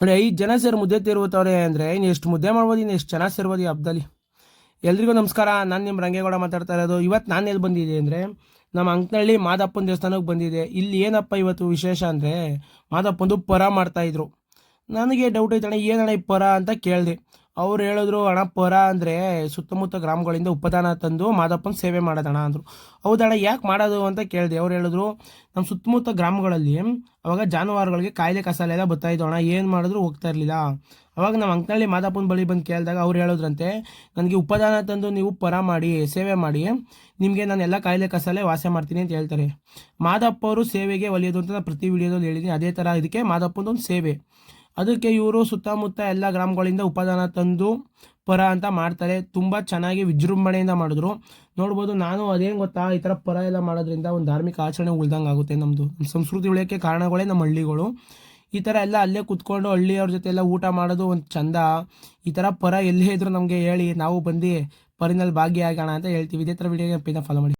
ನೋಡಿ 5 ಜನ ಸೇರಿ ಮುದ್ದೆ ತಿರುಗುತ್ತವ್ರೆ ಅಂದರೆ ಇನ್ನು ಎಷ್ಟು ಮುದ್ದೆ ಮಾಡ್ಬೋದು, ಇನ್ನು ಎಷ್ಟು ಚೆನ್ನಾಗಿ ಸೇರ್ಬೋದು ಈ ಹಬ್ಬದಲ್ಲಿ. ಎಲ್ರಿಗೂ ನಮಸ್ಕಾರ. ನಾನು ನಿಮ್ಮ ರಂಗೇಗೌಡ ಮಾತಾಡ್ತಾ ಇರೋದು. ಇವತ್ತು ನಾನು ಎಲ್ಲಿ ಬಂದಿದ್ದೆ ಅಂದರೆ ನಮ್ಮ ಅಂಕನಹಳ್ಳಿ ಮಾದಪ್ಪನ ದೇವಸ್ಥಾನಕ್ಕೆ ಬಂದಿದೆ. ಇಲ್ಲಿ ಏನಪ್ಪ ಇವತ್ತು ವಿಶೇಷ ಅಂದರೆ ಮಾದಪ್ಪಂದು ಪರ ಮಾಡ್ತಾಯಿದ್ರು. ನನಗೆ ಡೌಟ್ ಐತಣ್ಣ, ಏನಣ್ಣ ಈ ಪರ ಅಂತ ಕೇಳಿದೆ. ಅವ್ರು ಹೇಳಿದ್ರು, ಅಣ್ಣ ಪರ ಅಂದರೆ ಸುತ್ತಮುತ್ತ ಗ್ರಾಮಗಳಿಂದ ಉಪದಾನ ತಂದು ಮಾದಪ್ಪನ ಸೇವೆ ಮಾಡೋದಣ್ಣ ಅಂದರು. ಹೌದಣ್ಣ, ಯಾಕೆ ಮಾಡೋದು ಅಂತ ಕೇಳಿದೆ. ಅವ್ರು ಹೇಳಿದ್ರು, ನಮ್ಮ ಸುತ್ತಮುತ್ತ ಗ್ರಾಮಗಳಲ್ಲಿ ಅವಾಗ ಜಾನುವಾರುಗಳಿಗೆ ಕಾಯಿಲೆ ಕಸಾಲೆ ಎಲ್ಲ ಬರ್ತಾಯಿದ್ದು ಅಣ್ಣ, ಏನು ಮಾಡಿದ್ರು ಹೋಗ್ತಾ ಇರಲಿಲ್ಲ. ಅವಾಗ ನಮ್ಮ ಅಂಕನಹಳ್ಳಿ ಮಾದಪ್ಪನ ಬಳಿ ಬಂದು ಕೇಳಿದಾಗ ಅವ್ರು ಹೇಳಿದ್ರಂತೆ, ನನಗೆ ಉಪದಾನ ತಂದು ನೀವು ಪರ ಮಾಡಿ ಸೇವೆ ಮಾಡಿ, ನಿಮಗೆ ನಾನು ಎಲ್ಲ ಕಾಯಿಲೆ ಕಸಾಲೆ ವಾಸ ಮಾಡ್ತೀನಿ ಅಂತ ಹೇಳ್ತಾರೆ. ಮಾದಪ್ಪ ಅವರು ಸೇವೆಗೆ ಒಲಿಯೋದು ಅಂತ ನಾನು ಪ್ರತಿ ವಿಡಿಯೋದಲ್ಲಿ ಹೇಳಿದ್ದೀನಿ. ಅದೇ ಥರ ಇದಕ್ಕೆ ಮಾದಪ್ಪನದೊಂದು ಸೇವೆ. ಅದಕ್ಕೆ ಇವರು ಸುತ್ತಮುತ್ತ ಎಲ್ಲ ಗ್ರಾಮಗಳಿಂದ ಉಪದಾನ ತಂದು ಪರ ಅಂತ ಮಾಡ್ತಾರೆ. ತುಂಬ ಚೆನ್ನಾಗಿ ವಿಜೃಂಭಣೆಯಿಂದ ಮಾಡಿದ್ರು. ನೋಡ್ಬೋದು. ನಾನು ಅದೇನು ಗೊತ್ತಾ, ಈ ಥರ ಪರ ಎಲ್ಲ ಮಾಡೋದ್ರಿಂದ ಒಂದು ಧಾರ್ಮಿಕ ಆಚರಣೆ ಉಳ್ದಂಗೆ ಆಗುತ್ತೆ. ನಮ್ಮ ಸಂಸ್ಕೃತಿ ಉಳಿಯೋಕ್ಕೆ ಕಾರಣಗಳೇ ನಮ್ಮ ಹಳ್ಳಿಗಳು. ಈ ಥರ ಎಲ್ಲ ಅಲ್ಲೇ ಕುತ್ಕೊಂಡು ಹಳ್ಳಿಯವ್ರ ಜೊತೆ ಎಲ್ಲ ಊಟ ಮಾಡೋದು ಒಂದು ಚಂದ. ಈ ಥರ ಪರ ಎಲ್ಲೇ ಇದ್ರು ನಮಗೆ ಹೇಳಿ, ನಾವು ಬಂದು ಪರಿನಲ್ಲಿ ಭಾಗಿಯಾಗೋಣ ಅಂತ ಹೇಳ್ತೀವಿ. ಇದೇ ಥರ ವಿಡಿಯೋಗೆ ಫಾಲೋ ಮಾಡಿ.